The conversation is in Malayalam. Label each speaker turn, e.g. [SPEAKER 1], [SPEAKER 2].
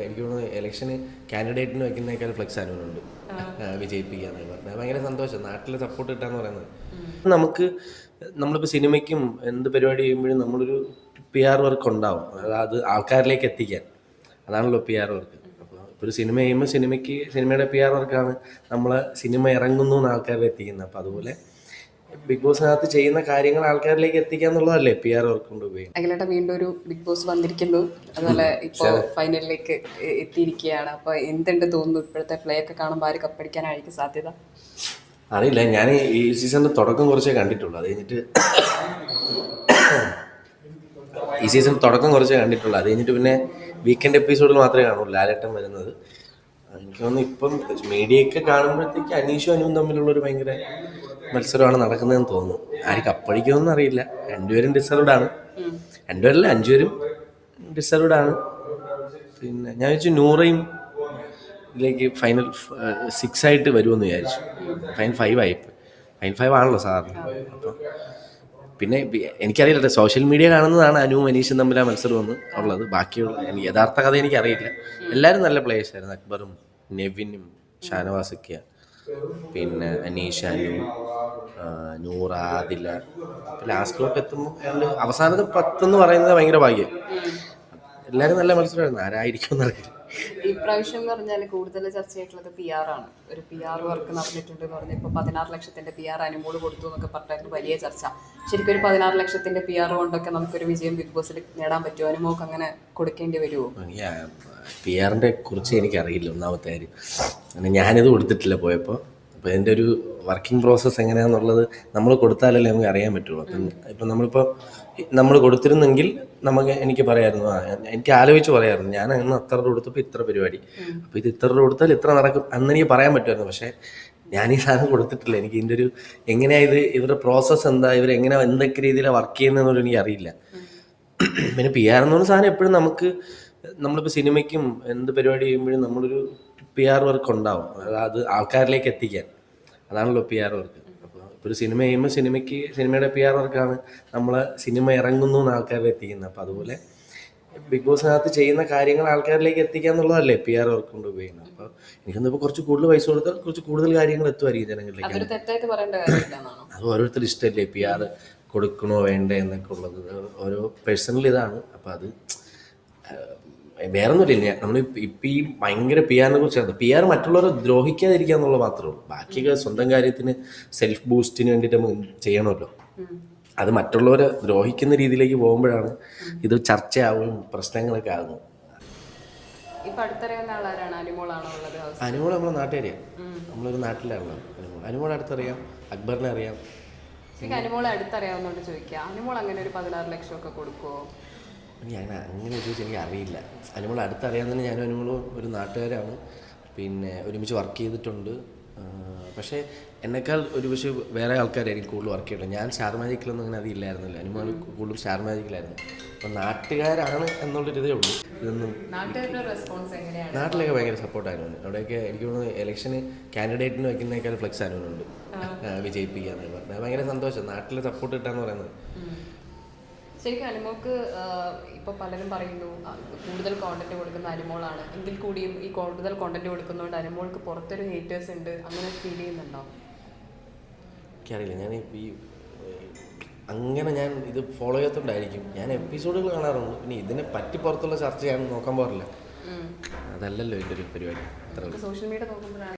[SPEAKER 1] എനിക്ക് തോന്നുന്നു ഇലക്ഷന് കാൻഡിഡേറ്റിന് വെക്കുന്നേക്കാൾ ഫ്ലെക്സ് അനുവനുണ്ട് വിജയിപ്പിക്കാന്ന് പറഞ്ഞാൽ ഭയങ്കര സന്തോഷം. നാട്ടിൽ സപ്പോർട്ട് കിട്ടാന്ന് പറയുന്നത് നമുക്ക് നമ്മളിപ്പോൾ സിനിമയ്ക്കും എന്ത് പരിപാടി ചെയ്യുമ്പോഴും നമ്മളൊരു PR വർക്ക് ഉണ്ടാവും. അത് ആൾക്കാരിലേക്ക് എത്തിക്കാൻ, അതാണല്ലോ PR വർക്ക്. അപ്പോൾ ഇപ്പോൾ ഒരു സിനിമ ചെയ്യുമ്പോൾ സിനിമയുടെ PR വർക്കാണ് നമ്മളെ സിനിമ ഇറങ്ങുന്നു എന്ന് ആൾക്കാരിൽ എത്തിക്കുന്നത്. അപ്പോൾ അതുപോലെ ബിഗ് ബോസിനകത്ത് ചെയ്യുന്ന കാര്യങ്ങൾ ആൾക്കാരിലേക്ക് എത്തിക്കുക എന്നുള്ളതല്ലേ PR വർക്ക് കൊണ്ട് ഉപയോഗിക്കുന്നത്.
[SPEAKER 2] അഖിലേട്ടൻ വീണ്ടും ഒരു ബിഗ് ബോസ് വന്നിരിക്കുന്നു, അതുപോലെ ഇപ്പോൾ ഫൈനലിലേക്ക് എത്തിയിരിക്കുകയാണ്. അപ്പോൾ എന്തുണ്ട് തോന്നുന്നു ഇപ്പോഴത്തെ പ്ലേ ഒക്കെ കാണുമ്പോൾ ആര് കപ്പടിക്കാനായിരിക്കും സാധ്യത?
[SPEAKER 1] അറിയില്ല, ഞാൻ ഈ സീസണിന്റെ തുടക്കം കുറച്ചേ കണ്ടിട്ടുള്ളൂ. അത് കഴിഞ്ഞിട്ട് പിന്നെ വീക്കെൻഡ് എപ്പിസോഡിൽ മാത്രമേ കാണുള്ളൂ ലാലേട്ടൻ വരുന്നത്. എനിക്ക് തോന്നുന്നു ഇപ്പം മീഡിയയൊക്കെ കാണുമ്പോഴത്തേക്ക് അനീഷും അനുവും തമ്മിലുള്ളൊരു ഭയങ്കര മത്സരമാണ് നടക്കുന്നതെന്ന് തോന്നുന്നു. ആര് കപ്പടിക്കുമെന്ന് അറിയില്ല. രണ്ടുപേരും ഡിസർവ്ഡ് ആണ്. രണ്ടുപേരല്ല, 5 പേരും ഡിസർവ്ഡ് ആണ്. പിന്നെ ഞാൻ വിചാരിച്ചു നൂറയും ഇതിലേക്ക് ഫൈനൽ 6 ആയിട്ട് വരുമെന്ന് വിചാരിച്ചു. ഫൈനൽ 5 ആയിപ്പോൾ. ഫൈനൽ 5 ആണല്ലോ സാധാരണ. അപ്പം പിന്നെ എനിക്കറിയില്ല, സോഷ്യൽ മീഡിയ കാണുന്നതാണ് അനുവും അനീഷും തമ്മിൽ ആ മത്സരം ഒന്ന് ഉള്ളത്. ബാക്കിയുള്ള യഥാർത്ഥ കഥ എനിക്കറിയില്ല. എല്ലാവരും നല്ല പ്ലേയേഴ്സ് ആയിരുന്നു. അക്ബറും നെവിനും ഷാനവാസൊക്കെയ, പിന്നെ അനീഷ്, അനു, നൂറ, ആദില. ലാസ്റ്റിലോട്ട് എത്തുമ്പോൾ അവസാനത്തെ 10 എന്ന് പറയുന്നത് ഭയങ്കര ഭാഗ്യം. എല്ലാവരും നല്ല മത്സരമായിരുന്നു. ആരായിരിക്കും എന്നറിയില്ല.
[SPEAKER 2] ഇപ്രാവശ്യം എന്ന് പറഞ്ഞാൽ കൂടുതൽ ചർച്ചയായിട്ടുള്ളത് PR ആണ്. ഒരു PR വർക്ക് നടന്നിട്ടുണ്ട് എന്ന് പറഞ്ഞാൽ ഇപ്പോൾ 16 ലക്ഷത്തിന്റെ PR അനുമോള് കൊടുത്തു എന്നൊക്കെ പറഞ്ഞായിരുന്നു വലിയ ചർച്ച. ശരിക്കും ഒരു 16 ലക്ഷത്തിന്റെ PR കൊണ്ടൊക്കെ നമുക്കൊരു വിജയം ബിഗ് ബോസിൽ നേടാൻ പറ്റുമോ? അനുമോക്ക് അങ്ങനെ കൊടുക്കേണ്ടി വരുമോ?
[SPEAKER 1] PR-ന്റെ കുറിച്ച് എനിക്കറിയില്ല, ഒന്നാമത്തെ കാര്യം. ഞാനിത് കൊടുത്തിട്ടില്ല പോയപ്പോൾ. അപ്പോൾ ഇതിൻ്റെ ഒരു വർക്കിംഗ് പ്രോസസ്സ് എങ്ങനെയാണെന്നുള്ളത് നമ്മൾ കൊടുത്താലല്ലേ നമുക്ക് അറിയാൻ പറ്റുള്ളൂ. ഇപ്പം നമ്മൾ കൊടുത്തിരുന്നെങ്കിൽ എനിക്ക് പറയാമായിരുന്നു, എനിക്ക് ആലോചിച്ച് പറയാമായിരുന്നു, ഞാൻ അന്ന് അത്ര കൊടുത്തപ്പോൾ ഇത്ര പരിപാടി, അപ്പോൾ ഇത് ഇത്ര കൊടുത്താൽ ഇത്ര നടക്കും അന്നെനിക്ക് പറയാൻ പറ്റുമായിരുന്നു. പക്ഷേ ഞാൻ ഈ സാധനം കൊടുത്തിട്ടില്ല. എനിക്ക് ഇതിൻ്റെ ഒരു എങ്ങനെയാണ് ഇവരുടെ പ്രോസസ്സ് എന്താ, ഇവരെങ്ങനെ എന്തൊക്കെ രീതിയിലാണ് വർക്ക് ചെയ്യുന്നതെന്നൊന്നും എനിക്ക് അറിയില്ല. പിന്നെ PR എന്ന് പറഞ്ഞ സാധനം എപ്പോഴും നമ്മളിപ്പോൾ സിനിമയ്ക്കും എന്ത് പരിപാടി ചെയ്യുമ്പോഴും നമ്മളൊരു PR വർക്ക് ഉണ്ടാവും. അത് ആൾക്കാരിലേക്ക് എത്തിക്കാൻ, അതാണല്ലോ PR വർക്ക്. അപ്പോൾ ഇപ്പോൾ ഒരു സിനിമ ചെയ്യുമ്പോൾ സിനിമയുടെ PR വർക്കാണ് നമ്മളെ സിനിമ ഇറങ്ങുന്നു എന്ന് ആൾക്കാരിൽ എത്തിക്കുന്നത്. അപ്പോൾ അതുപോലെ ബിഗ് ബോസിനകത്ത് ചെയ്യുന്ന കാര്യങ്ങൾ ആൾക്കാരിലേക്ക് എത്തിക്കുക എന്നുള്ളതല്ലേ PR വർക്ക് കൊണ്ട് ഉപയോഗിക്കുന്നത്. അപ്പോൾ എനിക്കൊന്നിപ്പോൾ കുറച്ച് കൂടുതൽ പൈസ കൊടുത്താൽ കുറച്ച് കൂടുതൽ കാര്യങ്ങൾ എത്തുമായിരിക്കും ജനങ്ങളിലേക്ക്. അത് ഓരോരുത്തർ ഇഷ്ടമല്ലേ PR കൊടുക്കണോ വേണ്ടേ എന്നൊക്കെ ഉള്ളത്. ഓരോ പേഴ്സണൽ ഇതാണ്. അപ്പോൾ അത് വേറൊന്നുമില്ല. നമ്മൾ ഇപ്പം ഈ ഭയങ്കര PR-നെ കുറിച്ചാണ്. PR മറ്റുള്ളവരെ ദ്രോഹിക്കാതിരിക്കുക എന്നുള്ളത് മാത്രമേ ഉള്ളൂ. ബാക്കിയൊക്കെ സ്വന്തം കാര്യത്തിന് സെൽഫ് ബൂസ്റ്റിന് വേണ്ടിയിട്ട് നമുക്ക് ചെയ്യണമല്ലോ. അത് മറ്റുള്ളവരെ ദ്രോഹിക്കുന്ന രീതിയിലേക്ക് പോകുമ്പോഴാണ് ഇത് ചർച്ചയാവും, പ്രശ്നങ്ങളൊക്കെ ആകുന്നു. അനുമോൾ നമ്മളെ നാട്ടുകാരിയാണ്. നമ്മളൊരു നാട്ടിലാണല്ലോ അനുമോൾ അടുത്തറിയാം. അക്ബറിനെ അറിയാം.
[SPEAKER 2] അനുമോളെ അടുത്തറിയാവുന്നോണ്ട് ചോദിക്കുക, അനുമോൾ അങ്ങനെ ഒരു 16 ലക്ഷം ഒക്കെ കൊടുക്കുമോ?
[SPEAKER 1] ഞാൻ അങ്ങനെ ചോദിച്ചാൽ എനിക്ക് അറിയില്ല. അനുമോൾ അടുത്തറിയാവുന്നതിന് ഞാനും അനുമോളും ഒരു നാട്ടുകാരാണ്. പിന്നെ ഒരുമിച്ച് വർക്ക് ചെയ്തിട്ടുണ്ട്. പക്ഷേ എന്നെക്കാൾ പക്ഷേ വേറെ ആൾക്കാരായിരിക്കും കൂടുതൽ വർക്ക് ചെയ്തിട്ടുണ്ട്. ഞാൻ സ്റ്റാർ മാജിക്കിലൊന്നും അങ്ങനെ അതില്ലായിരുന്നല്ലോ. അനുമോൾ കൂടുതലും സ്റ്റാർ മാജിക്കിലായിരുന്നു. അപ്പം നാട്ടുകാരാണ് എന്നുള്ളൊരിതേ ഉള്ളൂ. ഇതൊന്നും നാട്ടിലൊക്കെ ഭയങ്കര സപ്പോർട്ടായിരുന്നു. അവിടെയൊക്കെ എനിക്ക് തോന്നുന്നു ഇലക്ഷന് കാൻഡിഡേറ്റിന് വെക്കുന്നേക്കാൾ ഫ്ലെക്സ് അനുവനുണ്ട് വിജയിപ്പിക്കാന്ന് പറഞ്ഞാൽ ഭയങ്കര സന്തോഷം. നാട്ടിലെ സപ്പോർട്ട് കിട്ടാന്ന് പറയുന്നത്.
[SPEAKER 2] ശരിക്കും അനുമോൾക്ക് ഇപ്പോൾ പലരും പറയുന്നു കൂടുതൽ കോണ്ടന്റ് കൊടുക്കുന്ന അനുമോളാണ്. എങ്കിൽ കൂടിയും ഈ കൂടുതൽ കോണ്ടന്റ് കൊടുക്കുന്നതുകൊണ്ട് അനുമോൾക്ക് പുറത്തൊരു ഹേറ്റേഴ്സ് ഉണ്ട്, അങ്ങനെ ഫീൽ ചെയ്യുന്നുണ്ടോ?
[SPEAKER 1] എനിക്കറിയില്ല. ഞാൻ ഇത് ഫോളോ ചെയ്യാത്തതുകൊണ്ടായിരിക്കും. ഞാൻ എപ്പിസോഡുകൾ കാണാറുണ്ട്. പിന്നെ ഇതിനെ പറ്റി പുറത്തുള്ള ചർച്ച ഞാൻ നോക്കാൻ പോറില്ല. അതല്ലല്ലോ എൻ്റെ ഒരു പരിപാടി.
[SPEAKER 2] സോഷ്യൽ മീഡിയ നോക്കുമ്പോഴാണ്